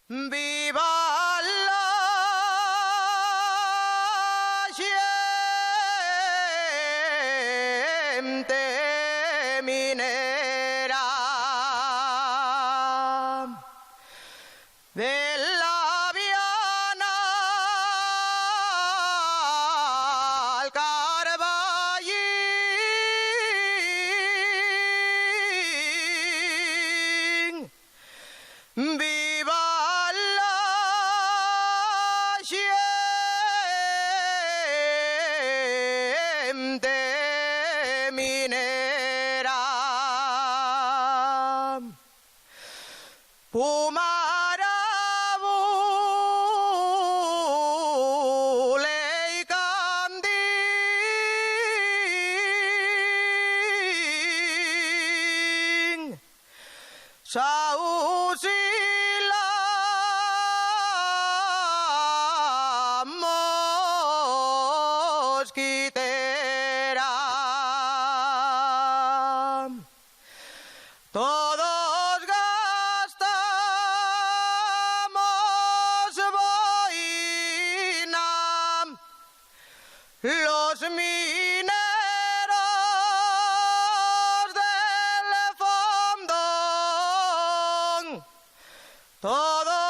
Viva la gente minera de la Viana al Carballín. Viva la gente minera. Pumarabule y Candín. Sausila mosquitera. Todos gastamos boina, los mineros del fondo, todos